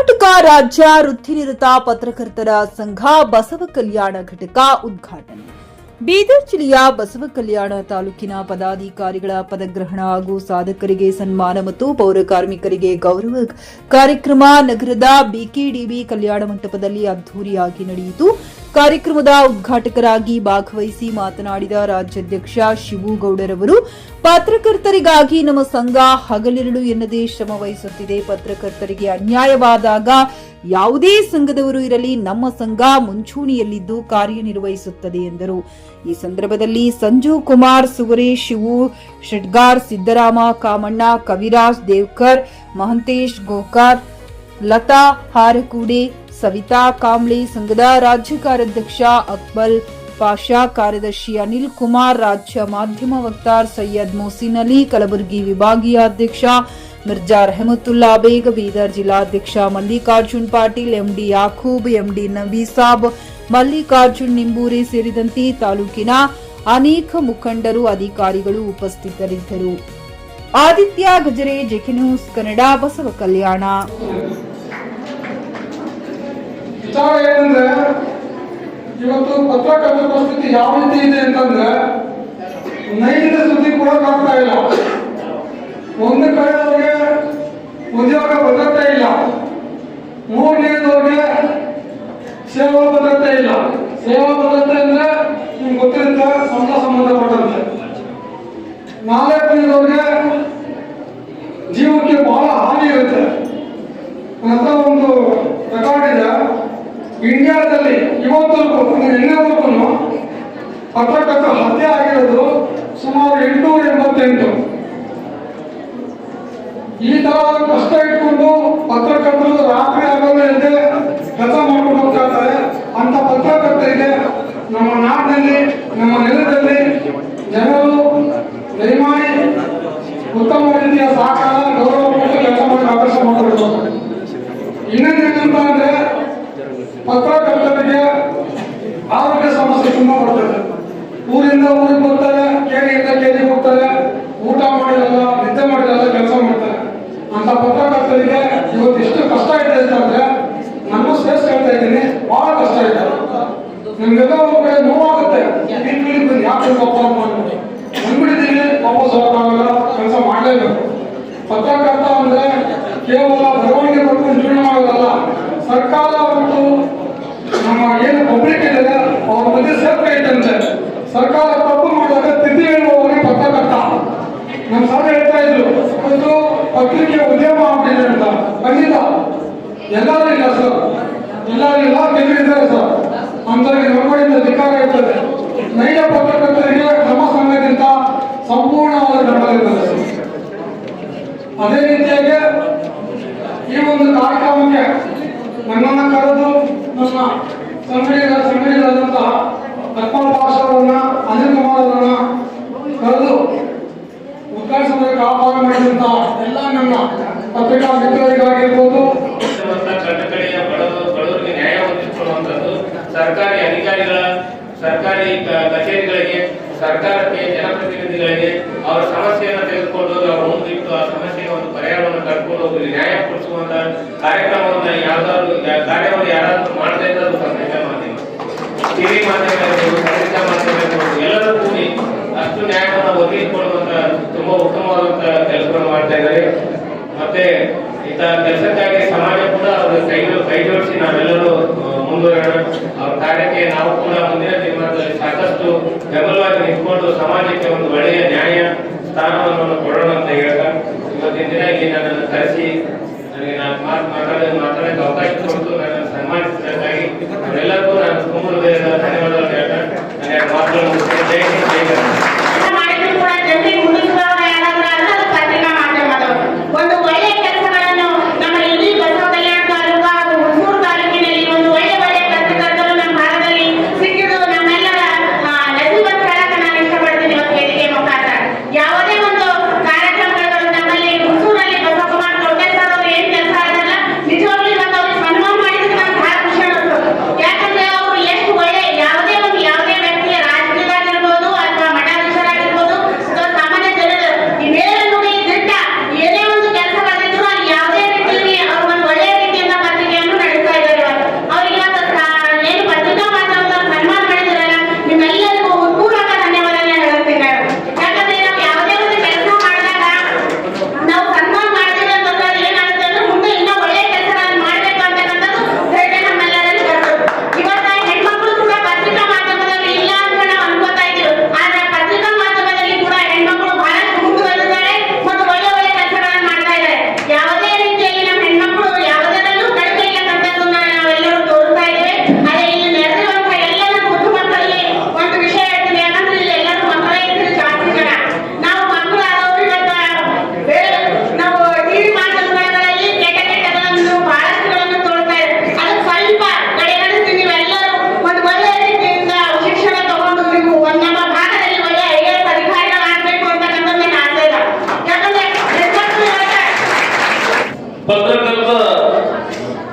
ಕರ್ನಾಟಕ ರಾಜ್ಯ ವೃತ್ತಿನಿರತ ಪತ್ರಕರ್ತರ ಸಂಘ ಬಸವ ಕಲ್ಯಾಣ ಘಟಕ ಉದ್ಘಾಟನೆ. ಬೀದರ್ ಜಿಲ್ಲೆಯ ಬಸವ ಕಲ್ಯಾಣ ತಾಲೂಕಿನ ಪದಾಧಿಕಾರಿಗಳ ಪದಗ್ರಹಣ ಹಾಗೂ ಸಾಧಕರಿಗೆ ಸನ್ಮಾನ ಮತ್ತು ಪೌರ ಕಾರ್ಮಿಕರಿಗೆ ಗೌರವ ಕಾರ್ಯಕ್ರಮ ನಗರದ ಬಿಕೆಡಿಬಿ ಕಲ್ಯಾಣ ಮಂಟಪದಲ್ಲಿ ಅದ್ದೂರಿಯಾಗಿ ನಡೆಯಿತು. ಕಾರ್ಯಕ್ರಮದ ಉದ್ಘಾಟಕರಾಗಿ ಭಾಗವಹಿಸಿ ಮಾತನಾಡಿದ ರಾಜ್ಯಾಧ್ಯಕ್ಷ ಶಿವುಗೌಡರವರು, ಪತ್ರಕರ್ತರಿಗಾಗಿ ನಮ್ಮ ಸಂಘ ಹಗಲಿರುಳು ಎನ್ನದೇ ಶ್ರಮ ವಹಿಸುತ್ತಿದೆ. ಪತ್ರಕರ್ತರಿಗೆ ಅನ್ಯಾಯವಾದಾಗ ಯಾವುದೇ ಸಂಘದವರು ಇರಲಿ, ನಮ್ಮ ಸಂಘ ಮುಂಚೂಣಿಯಲ್ಲಿದ್ದು ಕಾರ್ಯನಿರ್ವಹಿಸುತ್ತದೆ ಎಂದರು. ಈ ಸಂದರ್ಭದಲ್ಲಿ ಸಂಜು ಕುಮಾರ್, ಸುರೇಶ್, ಶಿವು ಶೆಟ್ಗಾರ್, ಸಿದ್ದರಾಮ ಕಾಮಣ್ಣ, ಕವಿರಾಜ್ ದೇವ್ಕರ್, ಮಹಂತೇಶ್ ಗೋಕಾರ್, ಲತಾ ಹಾರಕೂಡೆ, ಸವಿತಾ ಕಾಂಬ್ಳೆ, ಸಂಘದ ರಾಜ್ಯ ಕಾರ್ಯಾಧ್ಯಕ್ಷ ಅಕ್ಬಲ್ ಪಾಷಾ, ಕಾರ್ಯದರ್ಶಿ ಅನಿಲ್ ಕುಮಾರ್, ರಾಜ್ಯ ಮಾಧ್ಯಮ ವಕ್ತಾರ್ ಸೈಯದ್ ಮೊಹಸಿನ್ ಅಲಿ, ಕಲಬುರಗಿ ವಿಭಾಗೀಯ ಅಧ್ಯಕ್ಷ ಮಿರ್ಜಾ ರೆಹಮತುಲ್ಲಾ ಬೇಗ್, ಬೀದರ್ ಜಿಲ್ಲಾಧ್ಯಕ್ಷ ಮಲ್ಲಿಕಾರ್ಜುನ್ ಪಾಟೀಲ್, ಎಂಡಿ ಯಾಕೂಬ್, ಎಂಡಿ ನಬೀಸಾಬ್, ಮಲ್ಲಿಕಾರ್ಜುನ್ ನಿಂಬೂರೆ ಸೇರಿದಂತೆ ತಾಲೂಕಿನ ಅನೇಕ ಮುಖಂಡರು, ಅಧಿಕಾರಿಗಳು ಉಪಸ್ಥಿತರಿದ್ದರು. ಆದಿತ್ಯ ಗಜರೆ, ಜೆಕೆ ನ್ಯೂಸ್ ಕನ್ನಡ, ಬಸವ ಕಲ್ಯಾಣ. ವಿಚಾರ ಏನಂದ್ರೆ, ಇವತ್ತು ಪತ್ರಕರ್ತರ ಪರಿಸ್ಥಿತಿ ಯಾವ ರೀತಿ ಇದೆ ಅಂತಂದ್ರೆ, ನೈಜ ಸುದ್ದಿ ಕೊಡೋಕ್ಕಾಗ್ತಾ ಇಲ್ಲ. ಒಂದು ಕಡೆ ಅವ್ರಿಗೆ ಉದ್ಯೋಗ ಭದ್ರತೆ ಇಲ್ಲ, ಮೂರನೇದವ್ರಿಗೆ ಸೇವಾ ಭದ್ರತೆ ಇಲ್ಲ. ಸೇವಾ ಭದ್ರತೆ ಅಂದ್ರೆ ನಿಮ್ಗೆ ಗೊತ್ತಿರುತ್ತೆ, ಸಂಬಳ ಸಂಬಂಧಪಟ್ಟಂತೆ. ನಾಲ್ಕನೇದವ್ರಿಗೆ ಜೀವಕ್ಕೆ ಬಹಳ ಹಾನಿ ಇರುತ್ತೆ. ನನ್ನ ಒಂದು ರೆಕಾರ್ಡ್ ಇದೆ, ಇಂಡಿಯಾದಲ್ಲಿ ಇವತ್ತವರೆಗೂ ನಿನ್ನೆವರೆಗೂ ಪತ್ರಕರ್ತರ ಹತ್ಯೆ ಆಗಿರೋದು ಸುಮಾರು 888. ಈ ತರ ಕಷ್ಟ ಇಟ್ಕೊಂಡು ಪತ್ರಕರ್ತರು ರಾತ್ರಿ ಆಗಲು ಇಲ್ಲದೆ ಕೆಲಸ ಮಾಡ್ಕೊಂಡು ಹೋಗ್ತಾ ಇರ್ತಾರೆ. ಅಂತ ಪತ್ರಕರ್ತರಿಗೆ ನಮ್ಮ ನಾಡಿನಲ್ಲಿ, ನಮ್ಮ ನೆಲದಲ್ಲಿ ಜನರು ದಯಮಾಡಿ ಉತ್ತಮ ರೀತಿಯ ಸಹಕಾರ, ಗೌರವ ಕೊಟ್ಟು ಕೆಲಸ ಮಾಡಿ ಅವಕಾಶ ಮಾಡಬೇಕು. ಇನ್ನೊಂದೇನಂತ ಅಂದ್ರೆ, ಪತ್ರಕರ್ತರಿಗೆ ಆರೋಗ್ಯ ಸಮಸ್ಯೆ ತುಂಬಾ ಬರ್ತದೆ. ಊರಿಂದ ಊರಿಗೆ ಹೋಗ್ತಾರೆ, ಕೇರಿಯಿಂದ ಕೇರಿಗೆ ಹೋಗ್ತಾರೆ, ಊಟ ಮಾಡಿರಲ್ಲ, ನಿದ್ದೆ ಮಾಡಿರಲ್ಲ, ಕೆಲಸ ಮಾಡ್ತಾರೆ. ಅಂತ ಪತ್ರಕರ್ತರಿಗೆ ಇವತ್ತು ಎಷ್ಟು ಕಷ್ಟ ಇದೆ ಅಂತಂದ್ರೆ, ನಾನು ಸ್ಪೇಸ್ ಕೇಳ್ತಾ ಇದ್ದೀನಿ, ಬಹಳ ಕಷ್ಟ ಇದೆ. ನಮ್ಗೆಲ್ಲ ಒಂದು ಕಡೆ ನೋವಾಗುತ್ತೆ, ಯಾಕೆ ವಾಪಸ್ ಮಾಡ್ಬೋದು, ಬಂದ್ಬಿಟ್ಟಿದ್ದೀವಿ, ವಾಪಸ್ ಹೋಗಕ್ಕಾಗಲ್ಲ, ಕೆಲಸ ಮಾಡಲೇಬೇಕು. ಪತ್ರಕರ್ತ ಅಂದ್ರೆ ಕೇವಲ ಬರವಣಿಗೆ ಕೊಟ್ಟು ಜೀವನ ಮಾಡೋದಲ್ಲ. ಸರ್ಕಾರ ಮತ್ತು ನಮ್ಮ ಏನು ಪಬ್ಲಿಕ್ ಇದೆ ಅವ್ರ ಮಧ್ಯೆ ಸೇರ್ಪಡೆ ಐತಂತೆ. ಸರ್ಕಾರ ತಪ್ಪು ಮಾಡಿದಾಗ ತಿದ್ದಿ ಹೇಳುವವರಿಗೆ ಪತ್ರಕರ್ತ. ನಮ್ಮ ಸರ್ ಹೇಳ್ತಾ ಇದ್ರು, ಒಂದು ಪತ್ರಿಕೆ ಉದ್ಯಮ ಆಗ್ತಿದೆ ಅಂತ. ಖಂಡಿತ ಎಲ್ಲರೂ ಇಲ್ಲ ಸರ್, ಎಲ್ಲರೂ ಇಲ್ಲ, ಕೆಲವರಿದ್ದಾರೆ ಸರ್. ಅಂತವರಿಗೆ ನಮ್ಮಗಳಿಂದ ಧಿಕ್ಕಾರ ಇರ್ತದೆ. ನೈಜ ಪತ್ರಕರ್ತರಿಗೆ ನಮ್ಮ ಸಂಘದಿಂದ ಸಂಪೂರ್ಣವಾದ ಬೆಂಬಲ ಇರ್ತದೆ. ಅದೇ ರೀತಿಯಾಗಿ ಈ ಒಂದು ಕಾರ್ಯಕ್ರಮಕ್ಕೆ ನನ್ನನ್ನು ಕರೆದು ನಮ್ಮ ಸಂಘಟನೆಗಳಾದಂತಹ ಅಕ್ಬಲ್ ಪಾಷಾ ಅವರನ್ನ, ಅನಿಲ್ ಕುಮಾರ್ ಅವರನ್ನ ಕರೆದು ಉದ್ಘಾಟಿಸೋದಕ್ಕೆ ಆಹ್ವಾನ ಮಾಡಿದಂತಹ ಎಲ್ಲ ನನ್ನ ಪತ್ರಿಕಾ ಮಿತ್ರರಿಗಾಗಿರ್ಬೋದು, ಬಡವರಿಗೆ ನ್ಯಾಯ ಒದಗಿಸಿಕೊಡುವಂಥದ್ದು, ಸರ್ಕಾರಿ ಅಧಿಕಾರಿಗಳ, ಸರ್ಕಾರಿ ಕಚೇರಿಗಳಿಗೆ, ಸರ್ಕಾರಕ್ಕೆ, ಜನಪ್ರತಿನಿಧಿಗಳಿಗೆ ಅವರ ಸಮಸ್ಯೆಯನ್ನು ತೆಗೆದುಕೊಂಡು ಅವರ ಮುಂದಿಟ್ಟು ಆ ಸಮಸ್ಯೆಗೆ ಒಂದು ಪರಿಹಾರವನ್ನು ಕಂಡುಕೊಂಡು ಹೋಗಿ ನ್ಯಾಯ ಕೊಡಿಸುವಂತ ಕಾರ್ಯಕ್ರಮವನ್ನು ಕಾರ್ಯವನ್ನು ಯಾರಾದ್ರೂ ಮಾಡದೇ ಇರೋದು ಪತ್ರಿಕಾ ಮಾಧ್ಯಮ, ಟಿವಿ ಮಾಧ್ಯಮ, ಪತ್ರಿಕಾ ಮಾಧ್ಯಮ ಎಲ್ಲರೂ ಕೂಡಿ ಅಷ್ಟು ನ್ಯಾಯವನ್ನು ಒದಗಿಸಿಕೊಳ್ಳುವಂತ ತುಂಬಾ ಉತ್ತಮವಾದಂತ ಕೆಲಸವನ್ನು ಮಾಡ್ತಾ ಇದ್ದಾರೆ. ಮತ್ತೆ ಇಂಥ ಕೆಲಸಕ್ಕಾಗಿ ಸಮಾಜ ಕೂಡ ಅವರು ಕೈ ಜೋಡಿಸಿ ನಾವೆಲ್ಲರೂ ಮುಂದುವರೋಣ. ಅವ್ರ ಕಾರ್ಯಕ್ಕೆ ನಾವು ಕೂಡ ಮುಂದಿನ ದಿನಮಾನದಲ್ಲಿ ಸಾಕಷ್ಟು ಬೆಂಬಲವಾಗಿ ನಿಂತ್ಕೊಂಡು ಸಮಾಜಕ್ಕೆ ಒಂದು ಒಳ್ಳೆಯ ನ್ಯಾಯ ಸ್ಥಾನವನ್ನು ಕೊಡೋಣ ಅಂತ ಹೇಳ್ತಾ, ಇವತ್ತಿನ ದಿನ ಇಲ್ಲಿ ನನ್ನನ್ನು ಕರೆಸಿ ನನಗೆ ನಾನು ಮಾತಾಡೋಕೆ ಅವಕಾಶ ಕೊಟ್ಟು ನನ್ನನ್ನು ಸನ್ಮಾನಿಸಿದ್ದಕ್ಕಾಗಿ ಅವರೆಲ್ಲರಿಗೂ ನಾನು ತುಂಬ ಧನ್ಯವಾದಗಳು ಹೇಳ್ತಾ ನನ್ನ ಮಾತುಗಳನ್ನು ಮುಗಿಸ್ತೇನೆ. ಜೈ ಹಿಂದ್, ಜೈ ಕರ್ನಾಟಕ. ಒಂದು ಒಳ್ಳೆಯ ಕೆಲಸಗಳನ್ನು ನಮ್ಮ ಇಡೀ ಬಸವ ಕಲ್ಯಾಣ ತಾಲೂಕು ಹಾಗೂ ಹುಣಸೂರು ತಾಲೂಕಿನಲ್ಲಿ ಒಂದು ಒಳ್ಳೆಯ ಪತ್ರಕರ್ತರು ನಮ್ಮ ಭಾರತದಲ್ಲಿ ಸಿಕ್ಕಿರುವುದು ನಮ್ಮೆಲ್ಲರ ನಸೀಬ್ ಅಂತ ಹೇಳಕ್ಕೆ ನಾನು ಇಷ್ಟಪಡ್ತೀನಿ. ಇವತ್ತು ವೇದಿಕೆ ಮುಖಾಂತರ ಯಾವುದೇ ಒಂದು ಕಾರ್ಯಕ್ರಮಗಳು ನಮ್ಮಲ್ಲಿ ಹುಣಸೂರಲ್ಲಿ ಬಸವಕುಮಾರ್ ಚೌಟೆ ಸರ್ ಅವರು ಏನ್ ಕೆಲಸ ಆದಲ್ಲ, ನಿಜವಾಗ್ಲೂ ಇವತ್ತು ಅವ್ರಿಗೆ ಸನ್ಮಾನ ಮಾಡಿದ್ರೆ ನನಗೆ ಬಹಳ ಖುಷಿ ಅನ್ನಿಸ್ತು. ಯಾಕಂದ್ರೆ ಅವರು ಎಷ್ಟು ಒಳ್ಳೆ ಯಾವುದೇ ವ್ಯಕ್ತಿಯ ರಾಜಕೀಯದಾಗಿರ್ಬೋದು ಅಥವಾ ಮಠದ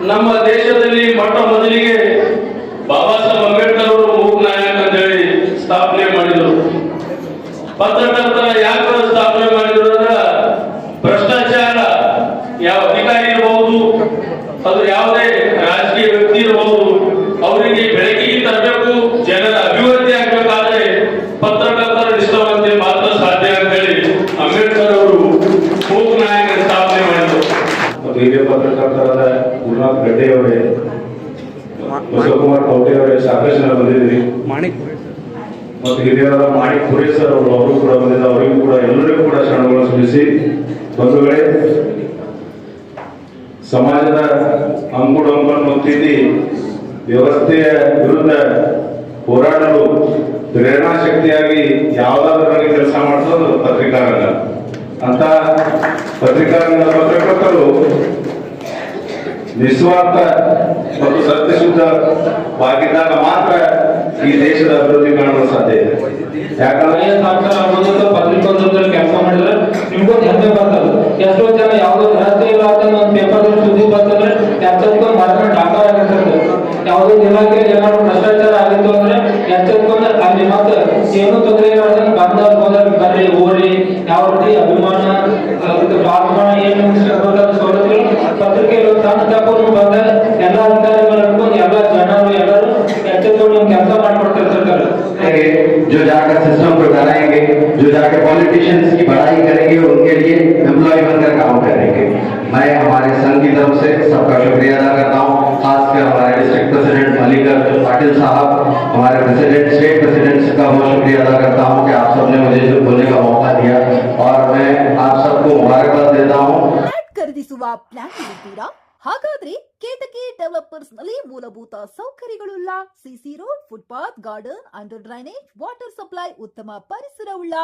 ನಮ್ಮ ದೇಶದಲ್ಲಿ ಮೊಟ್ಟ ಮೊದಲಿಗೆ ಬಾಬಾ ಸಾಹೇಬ್ ಅಂಬೇಡ್ಕರ್ ಅವರು ಮೂಕ್ ನಾಯಕ ಅಂತ ಹೇಳಿ ಸ್ಥಾಪನೆ ಮಾಡಿದರು. ಪತ್ರಕರ್ತರ ಯಾಕೆ ಸ್ಥಾಪನೆ ಮಾಡಿದ್ರು ಅಂದ್ರೆ ಭ್ರಷ್ಟಾಚಾರ ಯಾವ ಅಧಿಕಾರಿ ಇರಬಹುದು, ಅದು ಯಾವುದೇ ರಾಜಕೀಯ ವ್ಯಕ್ತಿ ಇರಬಹುದು, ಅವರಿಗೆ ಬೆಳಕಿಗೆ ತರಬೇಕು, ಜನರ ಅಭಿವೃದ್ಧಿ ಆಗ್ಬೇಕಾದ್ರೆ ಪತ್ರಕರ್ತರ ನಿಷ್ಠಾವಂತೆ ಮಾತ್ರ ಸಾಧ್ಯ ಅಂತ ಹೇಳಿ ಅಂಬೇಡ್ಕರ್ ಅವರು ಮೂಕ್ ನಾಯಕ ಸ್ಥಾಪನೆ ಮಾಡಿದರು. ಹಿರಿಯ ಪತ್ರಕರ್ತರಾದ ಗುರುನಾಥ್ ಗಡ್ಡೆಯವರೇ, ಬಸವಕುಮಾರ್ ಕೌಟೆಯವರೇ ಸಾಕಷ್ಟು ಜನ ಬಂದಿದ್ದೀರಿ. ಮತ್ತು ಹಿರಿಯರಾದ ಮಾಣಿಕ್ ಪುರೇಶ್ ಸರ್ ಅವರು ಕೂಡ ಬಂದಿದ್ದ, ಅವರಿಗೂ ಕೂಡ ಎಲ್ಲರಿಗೂ ಕೂಡ ಶರಣಗಳನ್ನು ಸಲ್ಲಿಸಿ, ಬಂಧುಗಳೇ, ಸಮಾಜದ ಅಂಕುಡು ಅಂಕನ್ನು ತಿದ್ದಿ ವ್ಯವಸ್ಥೆಯ ವಿರುದ್ಧ ಹೋರಾಡಲು ಪ್ರೇರಣಾ ಶಕ್ತಿಯಾಗಿ ಯಾವುದಾದ್ರೂ ಕೆಲಸ ಮಾಡಿಸೋದು ಪತ್ರಿಕಾರಂಗ. ಅಂತ ಪತ್ರಿಕಾರಂಗದ ಪತ್ರಕರ್ತರು ನಿಸ್ವಾರ್ಥ ಮತ್ತು ಸತ್ಯಶುದ್ಧವಾಗಿದ್ದಾಗ ಮಾತ್ರ ಈ ದೇಶದ ಅಭಿವೃದ್ಧಿ ಕಾಣಲು ಸಾಧ್ಯ ಇದೆ. ಯಾಕಂದ್ರೆ ಪತ್ರಿಕೋದ್ಯಮದಲ್ಲಿ ಕೆಲಸ ಮಾಡಿದ್ರೆ ನಿಮ್ಗೊಂದು ಹೆಮ್ಮೆ ಬರ್ತದೆ. ಎಷ್ಟೋ ಜನ ಯಾವುದೋ ರಸ್ತೆ ಇಲ್ಲ ಅಂತ ಒಂದು ಪೇಪರ್ ಸುದ್ದಿ ಬರ್ತಂದ್ರೆ ಎಚ್ಚೆತ್ಕೊಂಡು ಮಾರ್ಕೆಟ್ ಡಾಕ್ಟರ್ ಆಗಿರ್ತದೆ. ಯಾವುದೋ ಇಲಾಖೆಯಲ್ಲಿ ಏನಾದ್ರು ಭ್ರಷ್ಟಾಚಾರ ಆಗಿತ್ತು ಅಂದ್ರೆ ಎಚ್ಚೆತ್ಕೊಂಡು ಅಲ್ಲಿ ಮತ್ತೆ ಏನು ತೊಂದರೆ ಇರೋದನ್ನ ಬಂದಾಗ ಹೋದಾಗ ಬರ್ರಿ ಹೋಗ್ರಿ, ಯಾವ ರೀತಿ ಅಭಿಮಾನ ಏನು ಸವಲತ್ತುಗಳು ಪತ್ರಿಕೆಗಳು ಸಣ್ಣ ತಪ್ಪು ಬಂದಾಗ ಎಲ್ಲ ಅಧಿಕಾರಿಗಳು ಹಿಡ್ಕೊಂಡು ಎಲ್ಲ ಜನರು ಎಲ್ಲರೂ ಎಚ್ಚೆತ್ಕೊಂಡು ಕೆಲಸ ಮಾಡ್ಕೊಡ್ತಿರ್ತಾರೆ. जो जाकर सिस्टम को डराएंगे, जो जाकर पॉलिटिशियंस की बड़ाई करेंगे, उनके लिए एम्प्लॉय बनकर काम करेंगे. मैं हमारे संघ की तरफ से सबका शुक्रिया अदा करता हूँ, खासकर हमारे डिस्ट्रिक्ट प्रेसिडेंट मलिकर पाटिल साहब, हमारे प्रेसिडेंट स्टेट प्रेसिडेंट का बहुत शुक्रिया अदा करता हूँ कि आप सबने मुझे जो बोलने का मौका दिया, और मैं आप सबको मुबारकबाद देता हूँ. ಖರೀದಿಸುವ ಪ್ಲಾನ್ ಇದ್ದೀರಾ? ಹಾಗಾದ್ರೆ ಕೇತಕಿ ಡೆವಲಪರ್ಸ್ ನಲ್ಲಿ ಮೂಲಭೂತ ಸೌಕರ್ಯಗಳುಳ್ಳ CC road, footpath, garden, under drainage, water supply, ಉತ್ತಮ ಪರಿಸರವುಳ್ಳ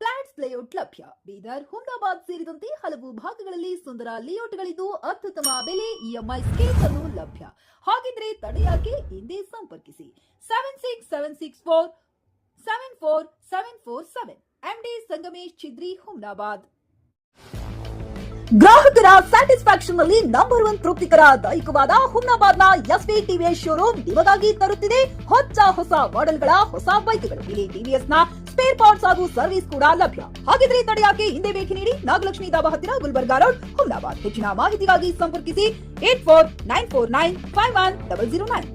ಫ್ಲಾಟ್ಸ್ ಲೇಔಟ್ ಲಭ್ಯ. ಬೀದರ್, ಹುಮ್ನಾಬಾದ್ ಸೇರಿದಂತೆ ಹಲವು ಭಾಗಗಳಲ್ಲಿ ಸುಂದರ ಲೇಔಟ್ಗಳಿದ್ದು ಅತ್ಯುತ್ತಮ ಬೆಲೆ, ಇಎಂಐ ಸ್ಕೀಮ್ಸ್ ಅನ್ನು ಲಭ್ಯ. ಹಾಗಿದ್ರೆ ತಡೆಯಾಕೆ? ಹಿಂದೆ ಸಂಪರ್ಕಿಸಿ 7676474747 ಎಂಡಿ ಸಂಗಮೇಶ್ ಚಿದ್ರಿ, ಹುಮ್ನಾಬಾದ್. ಗ್ರಾಹಕರ ಸ್ಯಾಟಿಸ್ಫ್ಯಾಕ್ಷನ್ ನಲ್ಲಿ ನಂಬರ್ 1 ತೃಪ್ತಿಕರ ದೈಹಿಕವಾದ ಹುಮ್ನಾಬಾದ್ನ ಎಸ್ವಿ ಟಿವಿಎಸ್ ಶೋರೂಮ್ ನಿಮಗಾಗಿ ತರುತ್ತಿದೆ ಹೊಸ ಮಾಡೆಲ್ಗಳ ಹೊಸ ಬೈಕ್ಗಳು. ಇಲ್ಲಿ ಟಿವಿಎಸ್ ನ ಸ್ಪೇರ್ ಪಾರ್ಟ್ಸ್ ಹಾಗೂ ಸರ್ವಿಸ್ ಕೂಡ ಲಭ್ಯ. ಹಾಗಿದ್ರೆ ತಡೆಯಾಕೆ? ಹಿಂದೆ ಭೇಟಿ ನೀಡಿ, ನಾಗಲಕ್ಷ್ಮಿ ಧಾಬಾ ಹತ್ತಿರ, ಗುಲ್ಬರ್ಗಾ ರೋಡ್, ಹುಮ್ನಾಬಾದ್. ಹೆಚ್ಚಿನ ಮಾಹಿತಿಗಾಗಿ ಸಂಪರ್ಕಿಸಿ 8494951009.